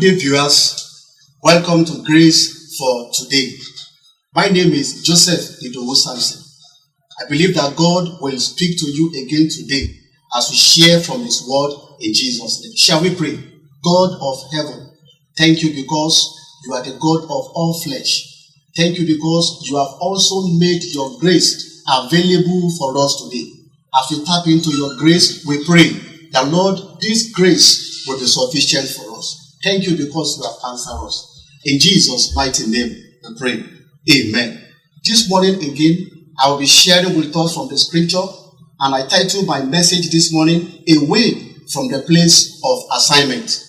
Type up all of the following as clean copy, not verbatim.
day, viewers. Welcome to Grace for Today. My name is Joseph Idowu Samson. I believe that God will speak to you again today as we share from His word in Jesus' name. Shall we pray? God of heaven, thank you because you are the God of all flesh. Thank you because you have also made your grace available for us today. As we tap into your grace, we pray that, Lord, this grace will be sufficient for us. Thank you because you have answered us. In Jesus' mighty name, we pray. Amen. This morning again, I will be sharing with us from the scripture, and I title my message this morning, Away from the Place of Assignment.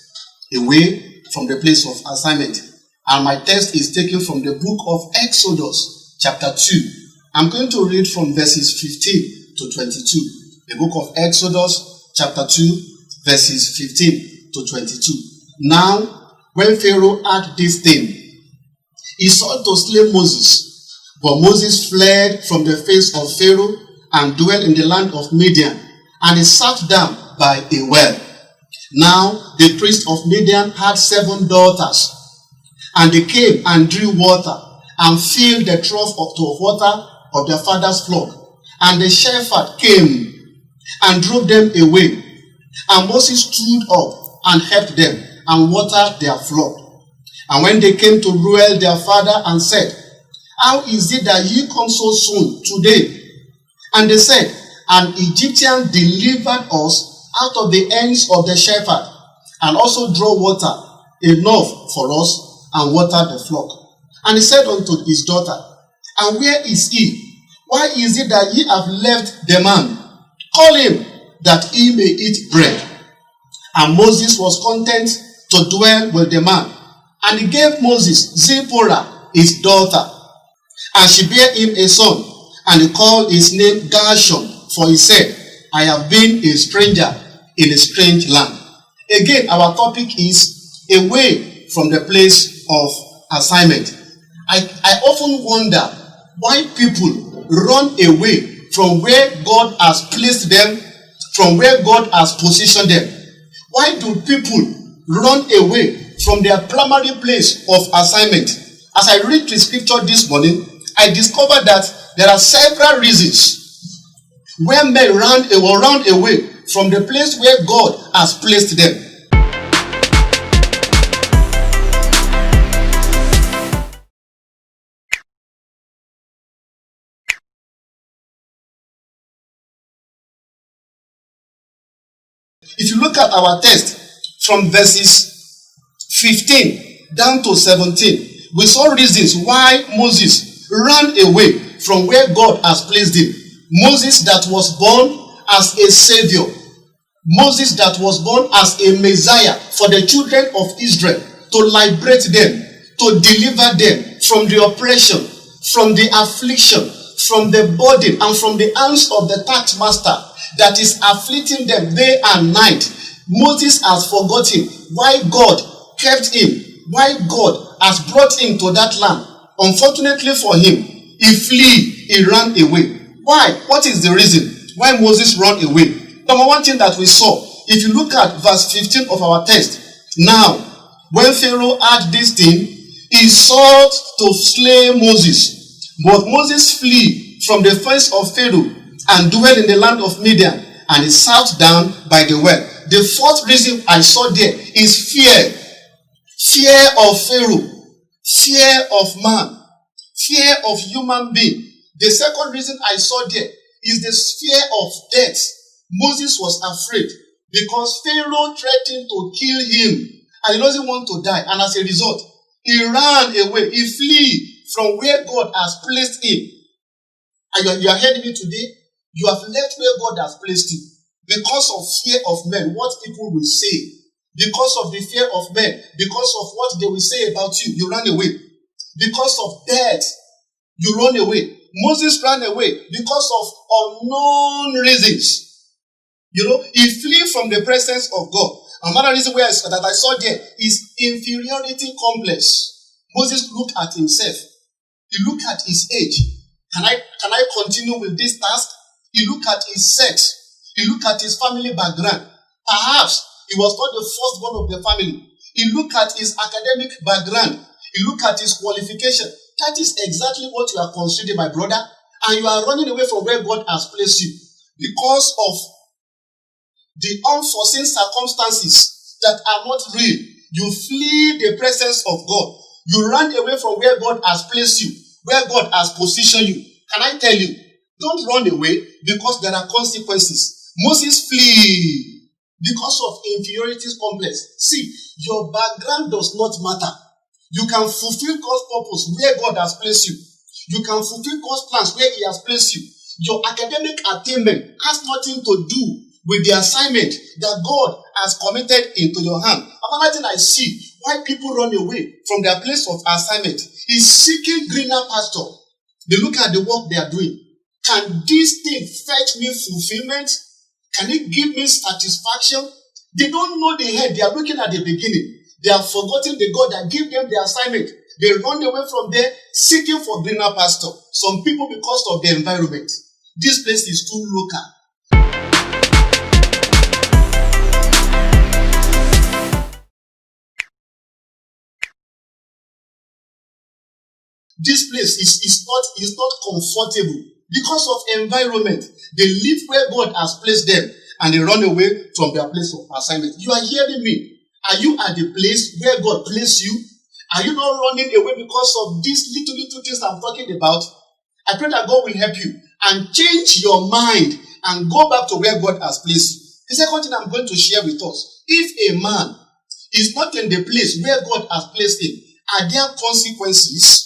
Away from the place of assignment. And my text is taken from the book of Exodus, chapter 2. I'm going to read from verses 15 to 22. The book of Exodus, chapter 2, verses 15 to 22. Now, when Pharaoh heard this thing, he sought to slay Moses. But Moses fled from the face of Pharaoh and dwelt in the land of Midian. And he sat down by a well. Now, the priest of Midian had 7 daughters. And they came and drew water and filled the trough of water of their father's flock. And the shepherd came and drove them away. And Moses stood up and helped them and watered their flock. And when they came to Reuel their father and said, How is it that ye come so soon today? And they said, An Egyptian delivered us out of the hands of the shepherd, and also draw water enough for us, and water the flock. And he said unto his daughter, And where is he? Why is it that ye have left the man? Call him, that he may eat bread. And Moses was content to dwell with the man. And he gave Moses Zipporah, his daughter. And she bare him a son, and he called his name Gershom, for he said, I have been a stranger in a strange land. Again, our topic is away from the place of assignment. I often wonder why people run away from where God has placed them, from where God has positioned them. Why do people run away from their primary place of assignment? As I read the scripture this morning, I discovered that there are several reasons where men run away from the place where God has placed them. If you look at our text from verses 15 down to 17, we saw reasons why Moses ran away from where God has placed him. Moses that was born as a savior. Moses that was born as a Messiah for the children of Israel, to liberate them, to deliver them from the oppression, from the affliction, from the burden, and from the hands of the taskmaster that is afflicting them day and night. Moses has forgotten why God kept him, why God has brought him to that land. Unfortunately for him, he ran away. Why? What is the reason why Moses ran away? Number one thing that we saw, if you look at verse 15 of our text, now, when Pharaoh heard this thing, he sought to slay Moses. But Moses flee from the face of Pharaoh and dwell in the land of Midian, and he sat down by the well. The fourth reason I saw there is fear. Fear of Pharaoh, fear of man, fear of human being. The second reason I saw there is the fear of death. Moses was afraid because Pharaoh threatened to kill him, and he doesn't want to die. And as a result, he ran away. He flee from where God has placed him. And you are hearing me today? You have left where God has placed you because of fear of men, what people will say. Because of the fear of men, because of what they will say about you, you ran away. Because of death, you run away. Moses ran away because of unknown reasons. He flee from the presence of God. Another reason that I saw there is inferiority complex. Moses looked at himself. He looked at his age. Can I continue with this task? He looked at his sex. He looked at his family background. Perhaps he was not the firstborn of the family. He look at his academic background. He look at his qualification. That is exactly what you are considering, my brother. And you are running away from where God has placed you because of the unforeseen circumstances that are not real. You flee the presence of God. You run away from where God has placed you, where God has positioned you. Can I tell you? Don't run away because there are consequences. Moses flee because of inferiority complex. See, your background does not matter. You can fulfill God's purpose where God has placed you. You can fulfill God's plans where He has placed you. Your academic attainment has nothing to do with the assignment that God has committed into your hand. Another thing I see why people run away from their place of assignment is seeking greener pasture. They look at the work they are doing. Can this thing fetch me fulfillment? Can it give me satisfaction? They don't know the head. They are looking at the beginning. They have forgotten the God that gave them the assignment. They run away from there, seeking for greener pasture. Some people, because of the environment, this place is too local. This place is not comfortable because of environment. They live where God has placed them and they run away from their place of assignment. You are hearing me? Are you at the place where God placed you? Are you not running away because of these little things I'm talking about? I pray that God will help you and change your mind and go back to where God has placed you. The second thing I'm going to share with us, if a man is not in the place where God has placed him, are there consequences?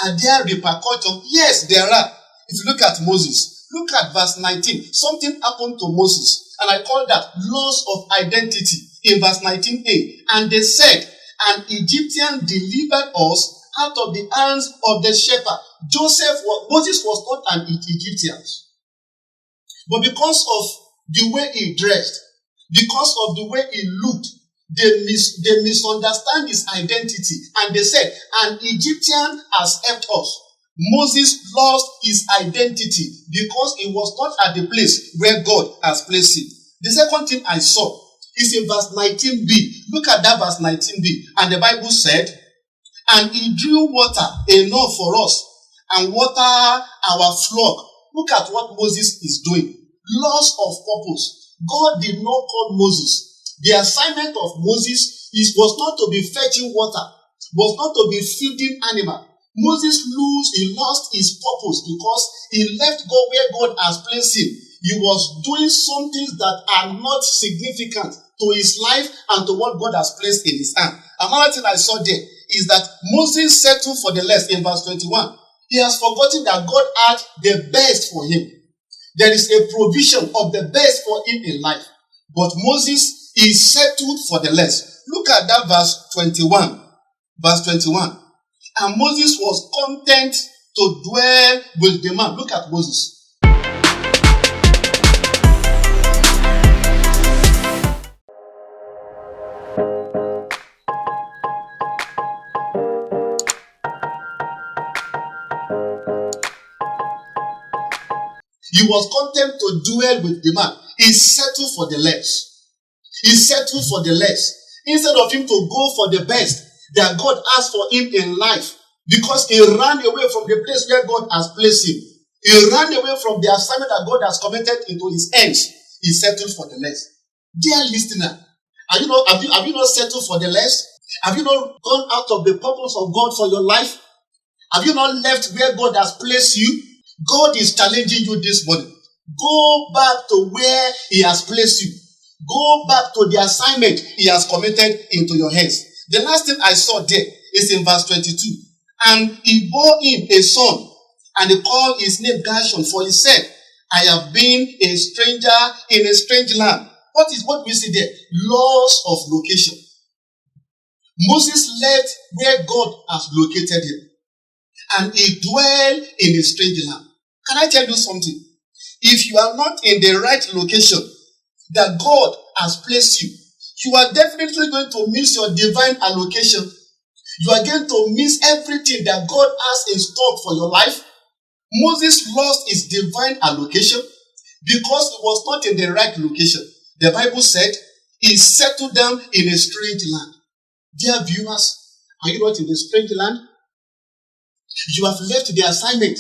Are there repercussions? Yes, there are. If you look at Moses, look at verse 19. Something happened to Moses, and I call that loss of identity in verse 19a. And they said, an Egyptian delivered us out of the hands of the shepherd. Moses was not an Egyptian. But because of the way he dressed, because of the way he looked, they misunderstand his identity. And they said, an Egyptian has helped us. Moses lost his identity because he was not at the place where God has placed him. The second thing I saw is in verse 19b. Look at that verse 19b. And the Bible said, and he drew water enough for us and water our flock. Look at what Moses is doing. Loss of purpose. God did not call Moses. The assignment of Moses was not to be fetching water, was not to be feeding animal. Moses lost his purpose because he left God where God has placed him. He was doing some things that are not significant to his life and to what God has placed in his hand. Another thing I saw there is that Moses settled for the less in verse 21. He has forgotten that God had the best for him. There is a provision of the best for him in life. But Moses is settled for the less. Look at that verse 21. Verse 21. And Moses was content to dwell with the man. Look at Moses. He was content to dwell with the man. He settled for the less. He settled for the less. Instead of him to go for the best that God has for him in life, because he ran away from the place where God has placed him. He ran away from the assignment that God has committed into his hands. He settled for the less. Dear listener, have you not settled for the less? Have you not gone out of the purpose of God for your life? Have you not left where God has placed you? God is challenging you this morning. Go back to where He has placed you. Go back to the assignment He has committed into your hands. The last thing I saw there is in verse 22. And he bore him a son, and he called his name Gershom, for he said, I have been a stranger in a strange land. What we see there? Loss of location. Moses left where God has located him, and he dwelled in a strange land. Can I tell you something? If you are not in the right location that God has placed you, you are definitely going to miss your divine allocation. You are going to miss everything that God has in store for your life. Moses lost his divine allocation because he was not in the right location. The Bible said he settled down in a strange land. Dear viewers, are you not in the strange land? You have left the assignment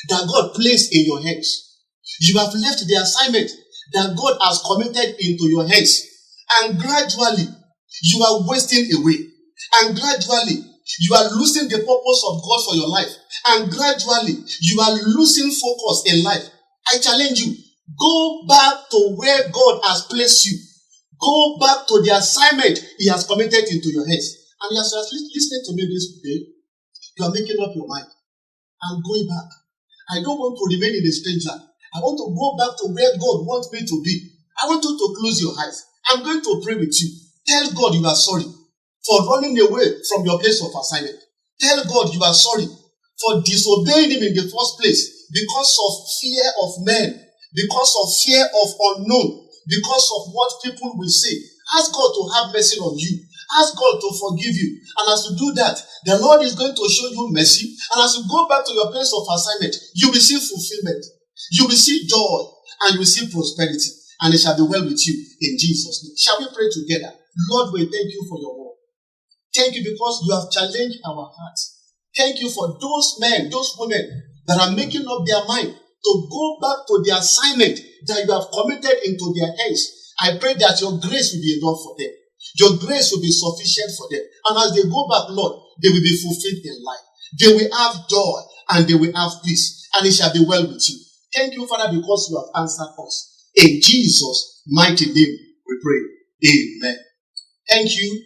that God placed in your hands. You have left the assignment that God has committed into your hands. And gradually, you are wasting away. And gradually, you are losing the purpose of God for your life. And gradually, you are losing focus in life. I challenge you, go back to where God has placed you. Go back to the assignment He has committed into your hands. And as you are listening to me this day, you are making up your mind. I'm going back. I don't want to remain in a strange land. I want to go back to where God wants me to be. I want you to close your eyes. I'm going to pray with you. Tell God you are sorry for running away from your place of assignment. Tell God you are sorry for disobeying Him in the first place because of fear of men, because of fear of unknown, because of what people will say. Ask God to have mercy on you. Ask God to forgive you. And as you do that, the Lord is going to show you mercy. And as you go back to your place of assignment, you will see fulfillment. You will see joy. And you will see prosperity. And it shall be well with you in Jesus' name. Shall we pray together? Lord, we thank you for your word. Thank you because you have challenged our hearts. Thank you for those men, those women that are making up their mind to go back to the assignment that you have committed into their hands. I pray that your grace will be enough for them. Your grace will be sufficient for them. And as they go back, Lord, they will be fulfilled in life. They will have joy and they will have peace. And it shall be well with you. Thank you, Father, because you have answered us. In Jesus' mighty name we pray. Amen. Thank you.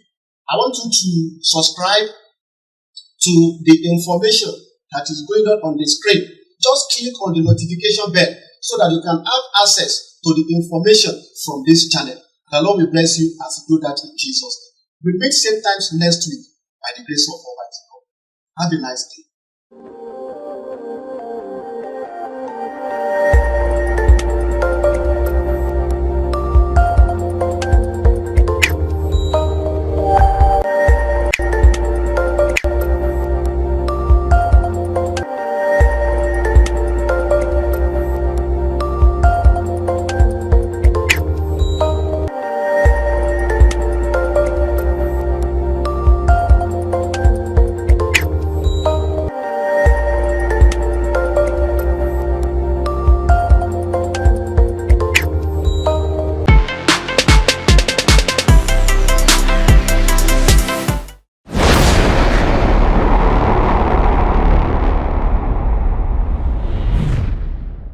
I want you to subscribe to the information that is going on the screen. Just click on the notification bell so that you can have access to the information from this channel. The Lord will bless you as you do that in Jesus' name. We meet same times next week by the grace of Almighty God. Have a nice day.